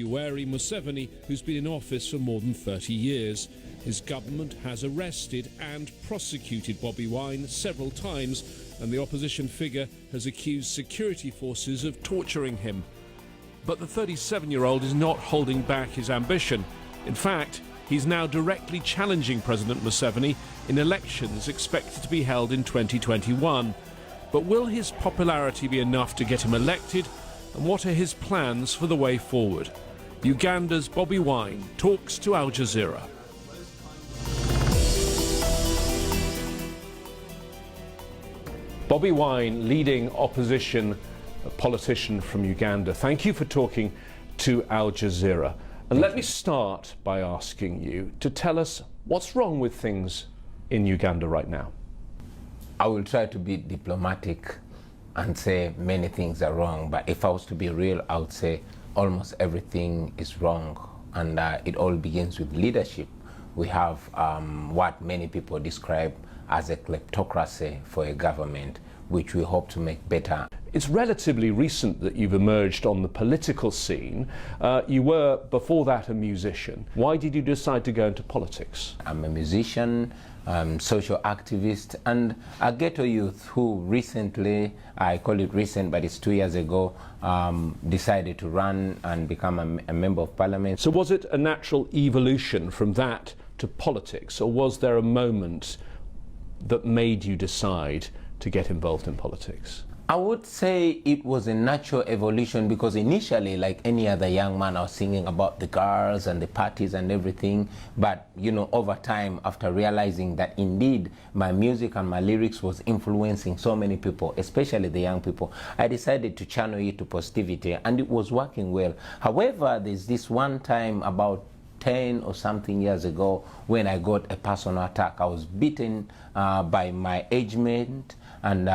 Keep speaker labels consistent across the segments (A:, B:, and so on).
A: Yoweri Museveni, who's been in office for more than 30 years. His government has arrested and prosecuted Bobi Wine several times, and the opposition figure has accused security forces of torturing him. But the 37-year-old is not holding back his ambition. In fact, he's now directly challenging President Museveni in elections expected to be held in 2021. But will his popularity be enough to get him elected? And what are his plans for the way forward? Uganda's Bobi Wine talks to Al Jazeera. Bobi Wine, leading opposition politician from Uganda, thank you for talking to Al Jazeera. And let me start by asking you to tell us what's wrong with things in Uganda right now.
B: I will try to be diplomatic and say many things are wrong, but if I was to be real, I would say almost everything is wrong, and it all begins with leadership. We have what many people describe as a kleptocracy for a government, which we hope to make better.
A: It's relatively recent that you've emerged on the political scene. You were, before that, a musician. Why did you decide to go into politics?
B: I'm a musician, social activist, and a ghetto youth who recently, I call it recent, but it's 2 years ago, decided to run and become a member of parliament.
A: So was it a natural evolution from that to politics, or was there a moment that made you decide to get involved in politics?
B: I would say it was a natural evolution, because initially, like any other young man, I was singing about the girls and the parties and everything. But, you know, over time, after realizing that indeed my music and my lyrics was influencing so many people, especially the young people, I decided to channel it to positivity, and it was working well. However, there's this one time about 10 or something years ago when I got a personal attack. I was beaten by my age mate, and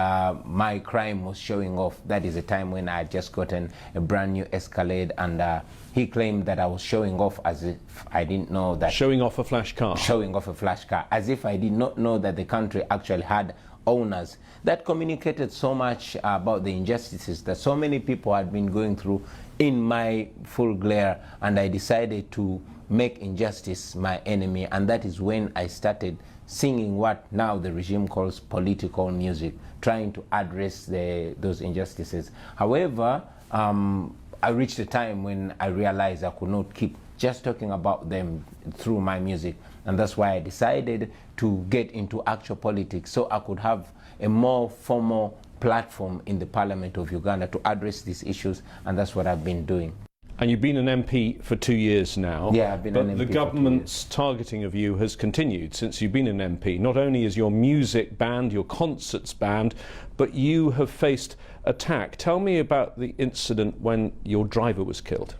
B: my crime was showing off. That is a time when I had just gotten a brand new Escalade, and he claimed that I was showing off as if I didn't know that.
A: Showing off a flash car?
B: Showing off a flash car, as if I did not know that the country actually had owners. That communicated so much about the injustices that so many people had been going through in my full glare, and I decided to make injustice my enemy, and that is when I started singing what now the regime calls political music, trying to address those injustices. However, I reached a time when I realized I could not keep just talking about them through my music, and that's why I decided to get into actual politics, so I could have a more formal platform in the Parliament of Uganda to address these issues, and that's what I've been doing.
A: And you've been an MP for 2 years now.
B: Yeah, I've been an MP.
A: But the government's targeting of you has continued since you've been an MP. Not only is your music banned, your concerts banned, but you have faced attack. Tell me about the incident when your driver was killed.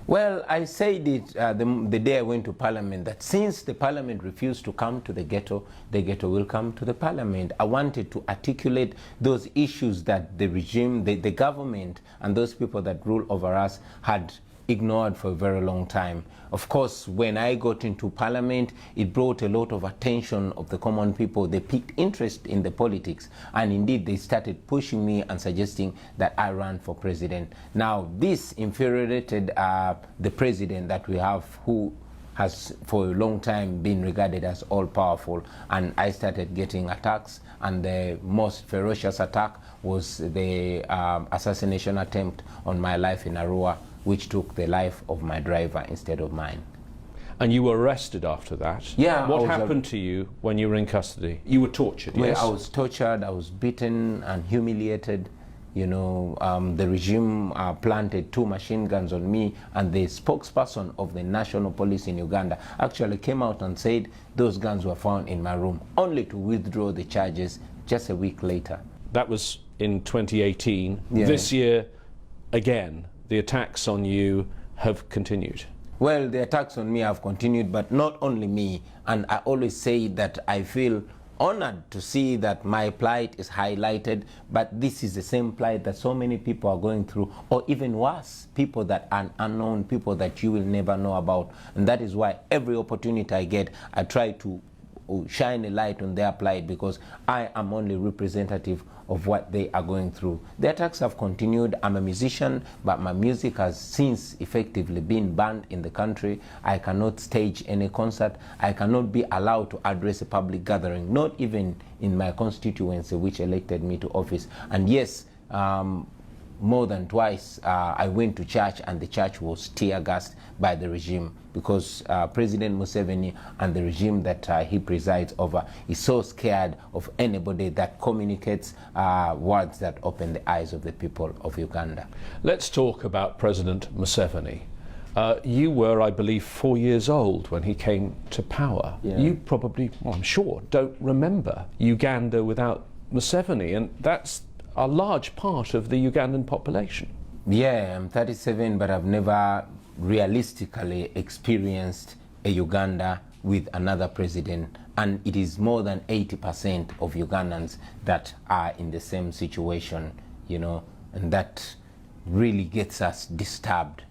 B: Well, I said it the day I went to Parliament, that since the Parliament refused to come to the ghetto will come to the Parliament. I wanted to articulate those issues that the regime, the government, and those people that rule over us had ignored for a very long time. Of course, when I got into Parliament, it brought a lot of attention of the common people. They picked interest in the politics, and indeed they started pushing me and suggesting that I run for president. Now, this infuriated the president that we have, who has for a long time been regarded as all-powerful, and I started getting attacks, and the most ferocious attack was the assassination attempt on my life in Arua, which took the life of my driver instead of mine.
A: And you were arrested after that?
B: Yeah.
A: What happened to you when you were in custody? You were tortured, yes?
B: Well, I was tortured, I was beaten and humiliated. You know, the regime planted 2 machine guns on me, and the spokesperson of the National Police in Uganda actually came out and said those guns were found in my room, only to withdraw the charges just a week later.
A: That was in 2018.
B: Yeah.
A: This year, again, the attacks on you have continued.
B: Well, the attacks on me have continued, but not only me. And I always say that I feel honored to see that my plight is highlighted, but this is the same plight that so many people are going through, or even worse, people that are unknown, people that you will never know about. And that is why every opportunity I get, I try to shine a light on their plight, because I am only representative of what they are going through. The attacks have continued. I'm a musician, but my music has since effectively been banned in the country. I cannot stage any concert. I cannot be allowed to address a public gathering, not even in my constituency, which elected me to office. And yes, more than twice, I went to church and the church was tear-gassed by the regime, because President Museveni and the regime that he presides over is so scared of anybody that communicates words that open the eyes of the people of Uganda.
A: Let's talk about President Museveni. You were, I believe, 4 years old when he came to power.
B: Yeah.
A: You probably, well, I'm sure, don't remember Uganda without Museveni, and that's a large part of the Ugandan population.
B: Yeah, I'm 37, but I've never realistically experienced a Uganda with another president, and it is more than 80% of Ugandans that are in the same situation, you know, and that really gets us disturbed.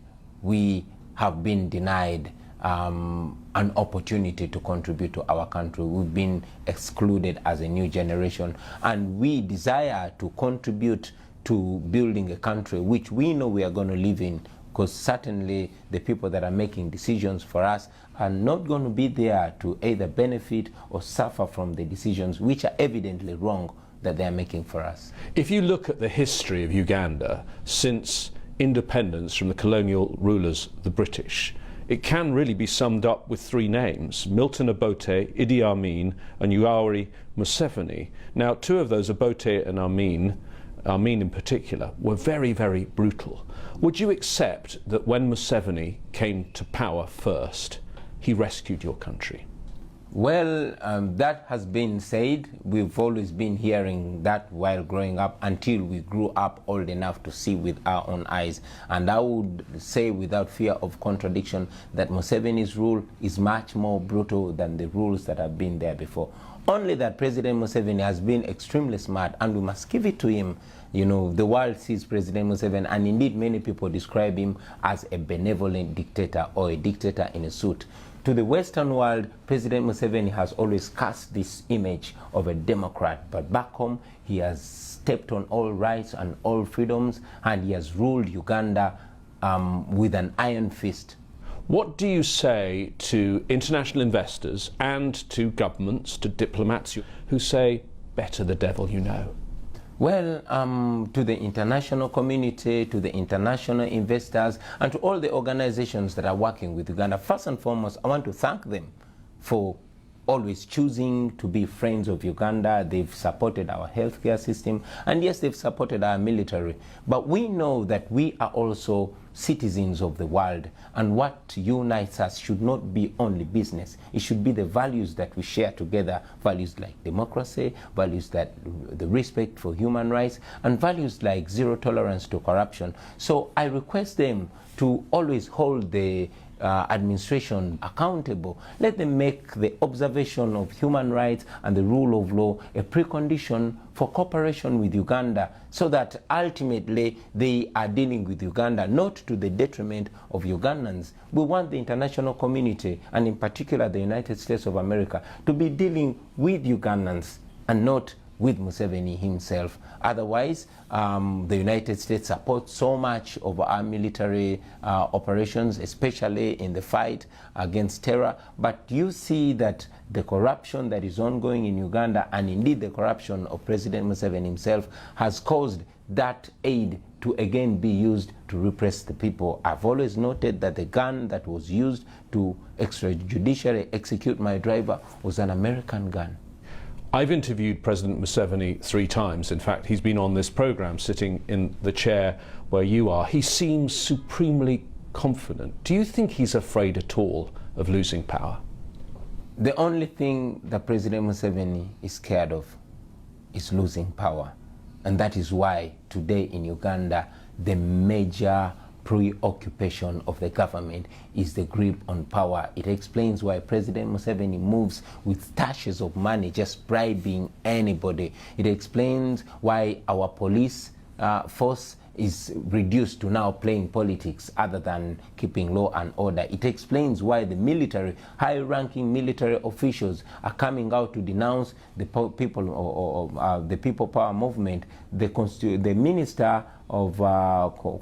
B: We have been denied an opportunity to contribute to our country. We've been excluded as a new generation, and we desire to contribute to building a country which we know we are going to live in, because certainly the people that are making decisions for us are not going to be there to either benefit or suffer from the decisions which are evidently wrong that they are making for us.
A: If you look at the history of Uganda since independence from the colonial rulers, the British, it can really be summed up with three names: Milton Obote, Idi Amin, and Yoweri Museveni. Now, two of those, Obote and Amin in particular, were very, very brutal. Would you accept that when Museveni came to power first, he rescued your country?
B: Well, that has been said. We've always been hearing that while growing up, until we grew up old enough to see with our own eyes. And I would say without fear of contradiction that Museveni's rule is much more brutal than the rules that have been there before. Only that President Museveni has been extremely smart, and we must give it to him. You know, the world sees President Museveni, and indeed many people describe him as a benevolent dictator or a dictator in a suit. To the Western world, President Museveni has always cast this image of a democrat, but back home he has stepped on all rights and all freedoms, and he has ruled Uganda with an iron fist.
A: What do you say to international investors and to governments, to diplomats who say, better the devil you know?
B: Well, to the international community, to the international investors, and to all the organizations that are working with Uganda, first and foremost, I want to thank them for always choosing to be friends of Uganda. They've supported our healthcare system, and yes, they've supported our military. But we know that we are also citizens of the world, and what unites us should not be only business. It should be the values that we share together, values like democracy, values that the respect for human rights, and values like zero tolerance to corruption. So I request them to always hold the administration accountable. Let them make the observation of human rights and the rule of law a precondition for cooperation with Uganda, so that ultimately they are dealing with Uganda not to the detriment of Ugandans. We want the international community, and in particular the United States of America, to be dealing with Ugandans and not with Museveni himself. Otherwise, the United States supports so much of our military operations, especially in the fight against terror. But you see that the corruption that is ongoing in Uganda, and indeed the corruption of President Museveni himself, has caused that aid to again be used to repress the people. I've always noted that the gun that was used to extrajudicially execute my driver was an American gun.
A: I've interviewed President Museveni 3 times. In fact, he's been on this program sitting in the chair where you are. He seems supremely confident. Do you think he's afraid at all of losing power?
B: The only thing that President Museveni is scared of is losing power. And that is why today in Uganda, the major preoccupation of the government is the grip on power. It explains why President Museveni moves with stashes of money, just bribing anybody. It explains why our police force is reduced to now playing politics other than keeping law and order. It explains why the military, high-ranking military officials are coming out to denounce the people the People Power movement. The Minister of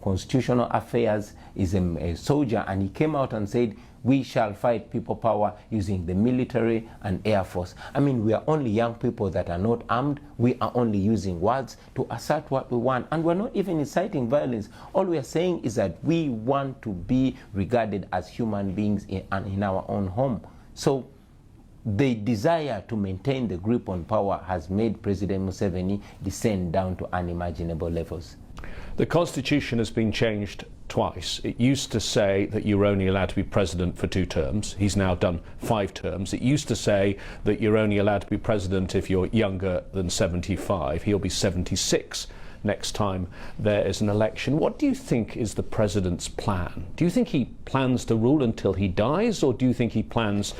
B: Constitutional Affairs is a soldier, and he came out and said, we shall fight people power using the military and air force. I mean, we are only young people that are not armed. We are only using words to assert what we want. And we're not even inciting violence. All we are saying is that we want to be regarded as human beings in our own home. So the desire to maintain the grip on power has made President Museveni descend down to unimaginable levels.
A: The Constitution has been changed twice. It used to say that you're only allowed to be president for 2 terms. He's now done 5 terms. It used to say that you're only allowed to be president if you're younger than 75. He'll be 76 next time there is an election. What do you think is the president's plan? Do you think he plans to rule until he dies, or do you think he plans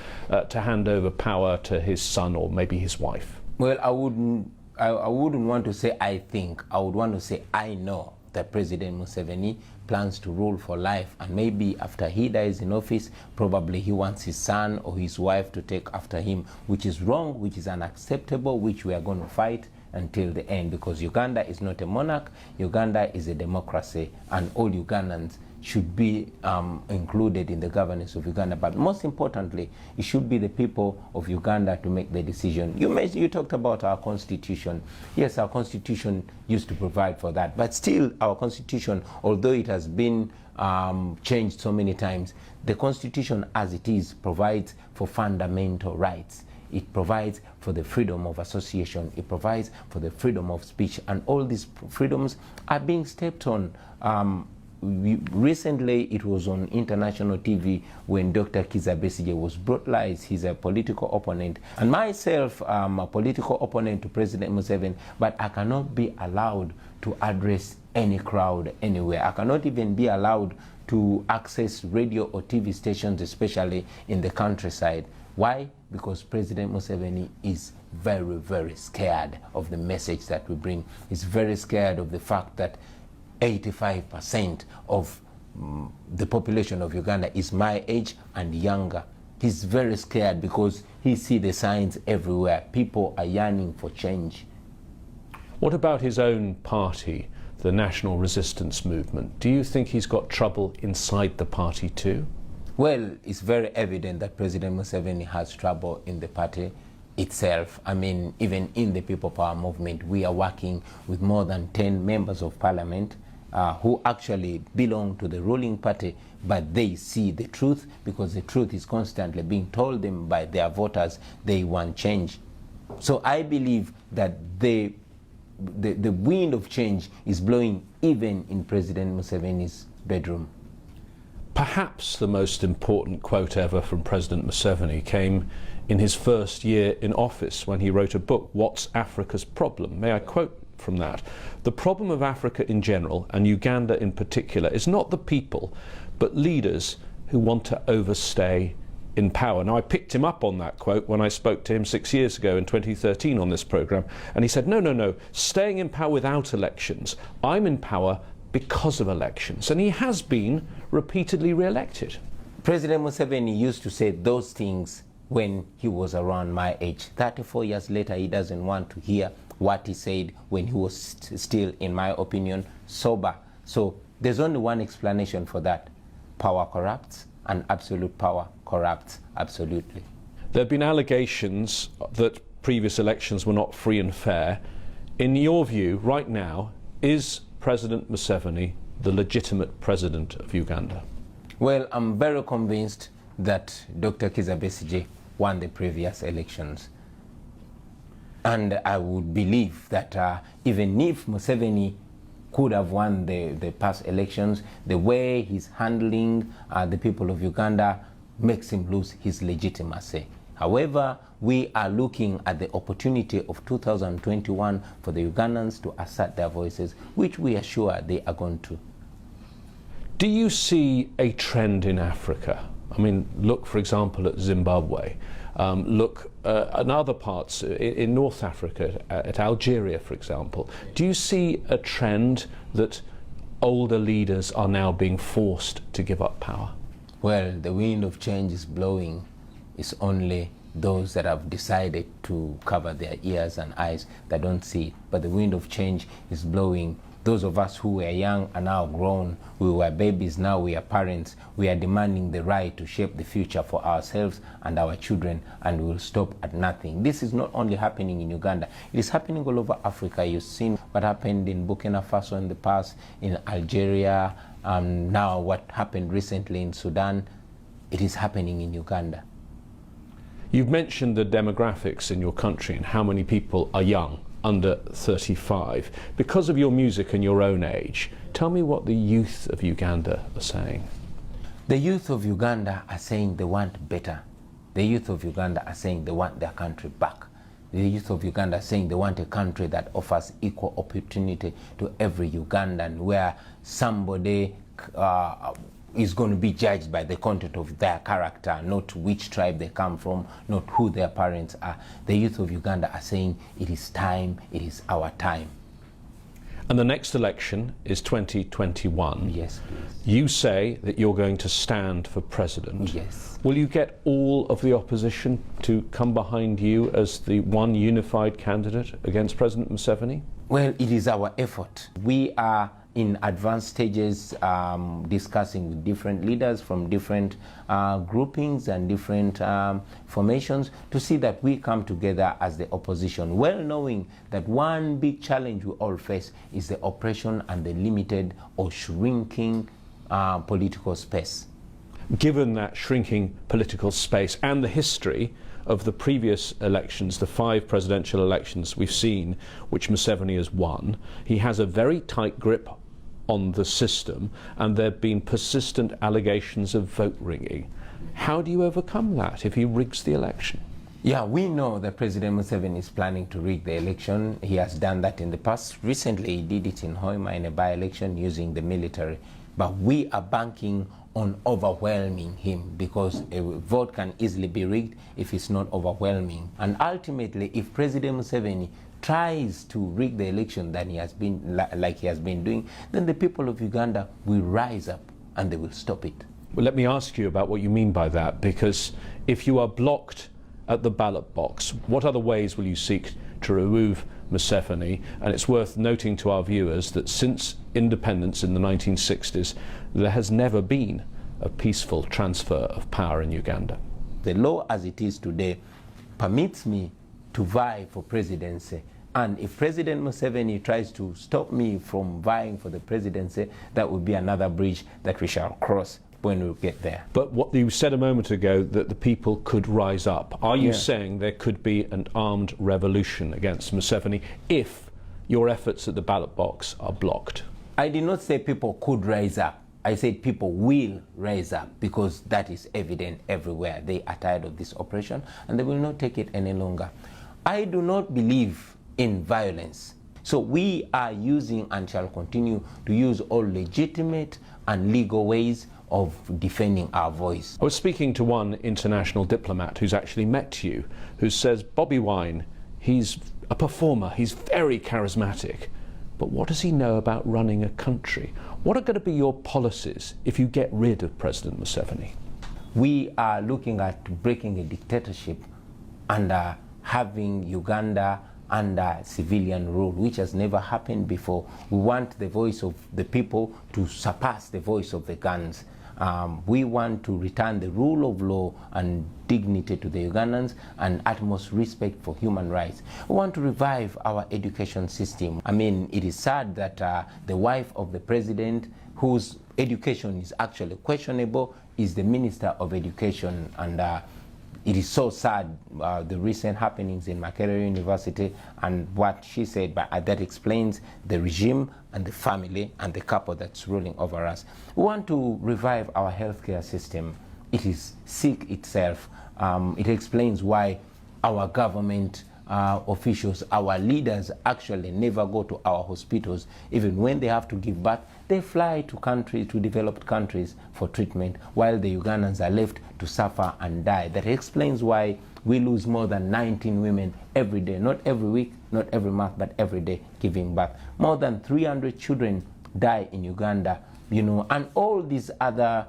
A: to hand over power to his son or maybe his wife?
B: Well, I wouldn't want to say I think. I would want to say I know that President Museveni plans to rule for life, and maybe after he dies in office, probably he wants his son or his wife to take after him, which is wrong, which is unacceptable, which we are going to fight until the end, because Uganda is not a monarch. Uganda is a democracy, and all Ugandans should be included in the governance of Uganda. But most importantly, it should be the people of Uganda to make the decision. You talked about our constitution. Yes, our constitution used to provide for that, but still our constitution, although it has been changed so many times, the constitution as it is provides for fundamental rights. It provides for the freedom of association. It provides for the freedom of speech, and all these freedoms are being stepped on. Recently, it was on international TV when Dr. Kizza Besigye was brutalized. He's a political opponent, and myself, I'm a political opponent to President Museveni, but I cannot be allowed to address any crowd anywhere. I cannot even be allowed to access radio or TV stations, especially in the countryside. Why? Because President Museveni is very, very scared of the message that we bring. He's very scared of the fact that 85% of the population of Uganda is my age and younger. He's very scared because he sees the signs everywhere. People are yearning for change.
A: What about his own party, the National Resistance Movement? Do you think he's got trouble inside the party too?
B: Well, it's very evident that President Museveni has trouble in the party itself. I mean, even in the People Power movement, we are working with more than 10 members of parliament who actually belong to the ruling party, but they see the truth, because the truth is constantly being told them by their voters. They want change. So I believe that the wind of change is blowing even in President Museveni's bedroom.
A: Perhaps the most important quote ever from President Museveni came in his first year in office, when he wrote a book, What's Africa's Problem? May I quote from that? The problem of Africa in general, and Uganda in particular, is not the people, but leaders who want to overstay in power. Now, I picked him up on that quote when I spoke to him 6 years ago in 2013 on this programme, and he said, no, staying in power without elections. I'm in power because of elections, and he has been repeatedly re-elected.
B: President Museveni used to say those things when he was around my age. 34 years later, he doesn't want to hear what he said when he was still, in my opinion, sober. So there's only one explanation for that. Power corrupts, and absolute power corrupts absolutely.
A: There have been allegations that previous elections were not free and fair. In your view, right now, is President Museveni the legitimate president of Uganda?
B: Well, I'm very convinced that Dr. Kizza Besigye won the previous elections. And I would believe that even if Museveni could have won the past elections, the way he's handling the people of Uganda makes him lose his legitimacy. However, we are looking at the opportunity of 2021 for the Ugandans to assert their voices, which we are sure they are going to.
A: Do you see a trend in Africa? I mean, look, for example, at Zimbabwe. Look at other parts in North Africa, at Algeria, for example. Do you see a trend that older leaders are now being forced to give up power?
B: Well, the wind of change is blowing. It's only those that have decided to cover their ears and eyes that don't see it. But the wind of change is blowing. Those of us who were young are now grown. We were babies, now we are parents. We are demanding the right to shape the future for ourselves and our children, and we will stop at nothing. This is not only happening in Uganda, it is happening all over Africa. You've seen what happened in Burkina Faso in the past, in Algeria, now what happened recently in Sudan. It is happening in Uganda.
A: You've mentioned the demographics in your country and how many people are young, under 35. Because of your music and your own age, tell me what the youth of Uganda are saying.
B: The youth of Uganda are saying they want better. The youth of Uganda are saying they want their country back. The youth of Uganda are saying they want a country that offers equal opportunity to every Ugandan, where somebody is going to be judged by the content of their character, not which tribe they come from, not who their parents are. The youth of Uganda are saying it is time, it is our time.
A: And the next election is 2021.
B: Yes, please.
A: You say that you're going to stand for president.
B: Yes.
A: Will you get all of the opposition to come behind you as the one unified candidate against President Museveni?
B: Well, it is our effort. We are in advanced stages discussing with different leaders from different groupings and different formations to see that we come together as the opposition, well knowing that one big challenge we all face is the oppression and the limited or shrinking political space.
A: Given that shrinking political space and the history of the previous elections, the 5 presidential elections we've seen, which Museveni has won, he has a very tight grip on the system, and there have been persistent allegations of vote rigging. How do you overcome that if he rigs the election?
B: Yeah, we know that President Museveni is planning to rig the election. He has done that in the past. Recently, he did it in Hoima in a by-election using the military. But we are banking on overwhelming him, because a vote can easily be rigged if it's not overwhelming. And ultimately, if President Museveni tries to rig the election than he has been, like he has been doing, then the people of Uganda will rise up and they will stop it.
A: Well, let me ask you about what you mean by that, because if you are blocked at the ballot box, what other ways will you seek to remove Museveni? And it's worth noting to our viewers that since independence in the 1960s, there has never been a peaceful transfer of power in Uganda.
B: The law as it is today permits me to vie for presidency, and if President Museveni tries to stop me from vying for the presidency, that would be another bridge that we shall cross when we get there.
A: But what you said a moment ago, that the people could rise up. Are you saying there could be an armed revolution against Museveni if your efforts at the ballot box are blocked?
B: I did not say people could rise up. I said people will rise up, because that is evident everywhere. They are tired of this oppression and they will not take it any longer. I do not believe in violence. So we are using and shall continue to use all legitimate and legal ways of defending our voice.
A: I was speaking to one international diplomat who's actually met you, who says Bobi Wine, he's a performer, he's very charismatic, but what does he know about running a country? What are going to be your policies if you get rid of President Museveni?
B: We are looking at breaking a dictatorship and having Uganda under civilian rule, which has never happened before. We want the voice of the people to surpass the voice of the guns. We want to return the rule of law and dignity to the Ugandans and utmost respect for human rights. We want to revive our education system. I mean, it is sad that the wife of the president, whose education is actually questionable, is the Minister of Education, and it is so sad, the recent happenings in Makerere University and what she said, but that explains the regime and the family and the couple that's ruling over us. We want to revive our healthcare system. It is sick itself. It explains why our government officials, our leaders actually never go to our hospitals. Even when they have to give birth, they fly to developed countries for treatment, while the Ugandans are left to suffer and die. That explains why we lose more than 19 women every day, not every week, not every month, but every day giving birth. More than 300 children die in Uganda, and all these other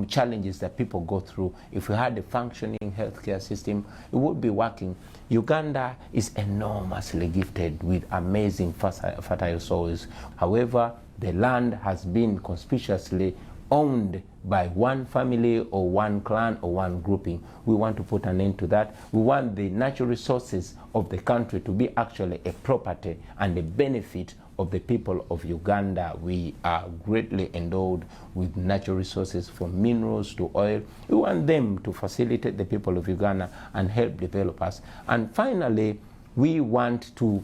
B: challenges that people go through. If we had a functioning healthcare system, it would be working. Uganda is enormously gifted with amazing fertile soils. However, the land has been conspicuously owned by one family or one clan or one grouping. We want to put an end to that. We want the natural resources of the country to be actually a property and a benefit of the people of Uganda. We are greatly endowed with natural resources, from minerals to oil. We want them to facilitate the people of Uganda and help develop us. And finally, we want to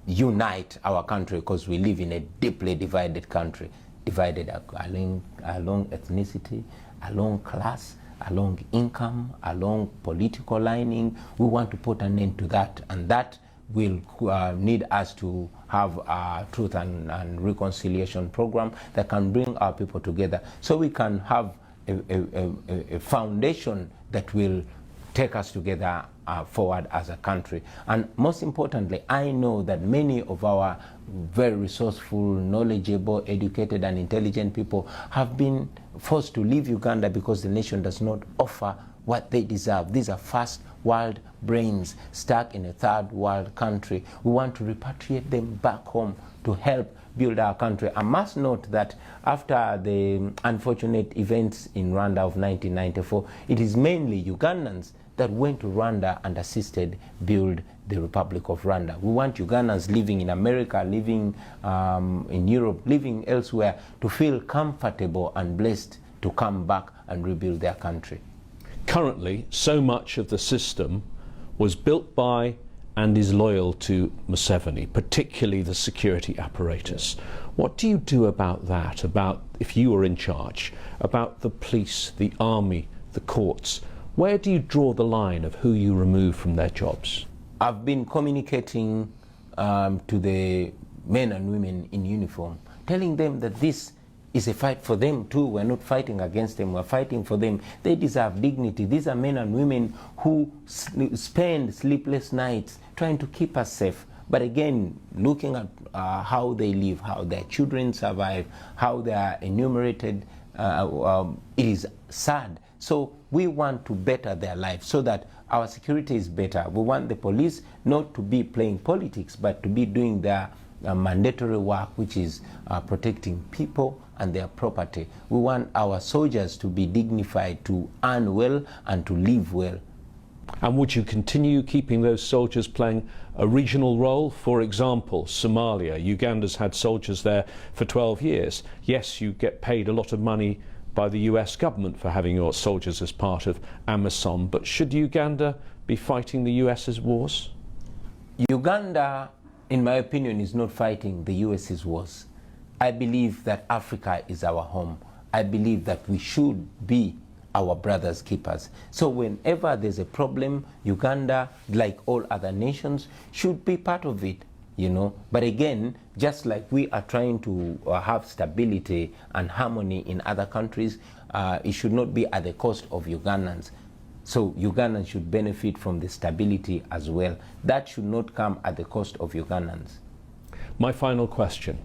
B: unite our country, because we live in a deeply divided country, divided along ethnicity, along class, along income, along political lining. We want to put an end to that, and that will need us to have a truth and reconciliation program that can bring our people together, so we can have a foundation that will take us together forward as a country. And most importantly, I know that many of our very resourceful, knowledgeable, educated and intelligent people have been forced to leave Uganda because the nation does not offer what they deserve. These are first world brains stuck in a third world country. We want to repatriate them back home to help build our country. I must note that after the unfortunate events in Rwanda of 1994, it is mainly Ugandans that went to Rwanda and assisted build the Republic of Rwanda. We want Ugandans living in America, living in Europe, living elsewhere, to feel comfortable and blessed to come back and rebuild their country.
A: Currently, so much of the system was built by and is loyal to Museveni, particularly the security apparatus. What do you do about that, about, if you were in charge, about the police, the army, the courts? Where do you draw the line of who you remove from their jobs?
B: I've been communicating to the men and women in uniform, telling them that this is a fight for them too. We're not fighting against them, we're fighting for them. They deserve dignity. These are men and women who spend sleepless nights trying to keep us safe. But again, looking at how they live, how their children survive, how they are enumerated, it is sad. So we want to better their lives so that our security is better. We want the police not to be playing politics, but to be doing their mandatory work, which is protecting people and their property. We want our soldiers to be dignified, to earn well and to live well.
A: And would you continue keeping those soldiers playing a regional role? For example, Somalia. Uganda's had soldiers there for 12 years. Yes, you get paid a lot of money by the US government for having your soldiers as part of AMISOM, but should Uganda be fighting the US's wars?
B: Uganda, in my opinion, is not fighting the US's wars. I believe that Africa is our home. I believe that we should be our brothers' keepers. So whenever there's a problem, Uganda, like all other nations, should be part of it. But again, just like we are trying to have stability and harmony in other countries, it should not be at the cost of Ugandans. So Ugandans should benefit from the stability as well. That should not come at the cost of Ugandans.
A: My final question.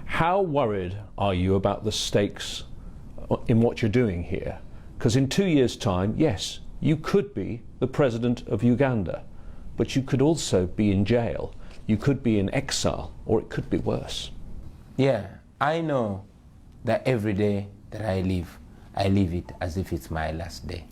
A: How worried are you about the stakes in what you're doing here? Because in 2 years' time, yes, you could be the president of Uganda, but you could also be in jail. You could be in exile, or it could be worse.
B: Yeah, I know that every day that I live it as if it's my last day.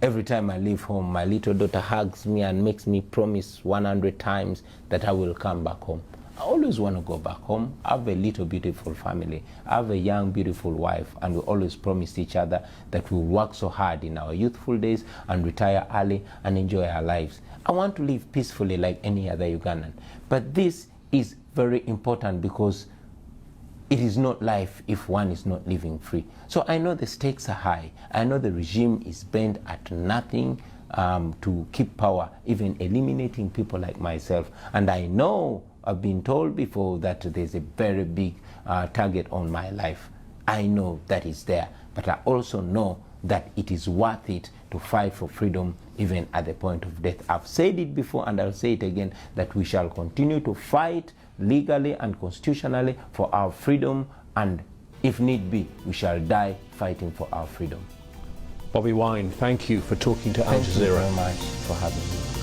B: Every time I leave home, my little daughter hugs me and makes me promise 100 times that I will come back home. I always want to go back home. I have a little beautiful family. I have a young beautiful wife, and we always promised each other that we'll work so hard in our youthful days and retire early and enjoy our lives. I want to live peacefully like any other Ugandan. But this is very important because it is not life if one is not living free. So I know the stakes are high. I know the regime is bent at nothing to keep power, even eliminating people like myself. And I know, I've been told before, that there's a very big target on my life. I know that is there, but I also know that it is worth it to fight for freedom even at the point of death. I've said it before and I'll say it again, that we shall continue to fight legally and constitutionally for our freedom, and if need be, we shall die fighting for our freedom.
A: Bobi Wine, thank you for talking to Al Jazeera.
B: Thank you very much for having me.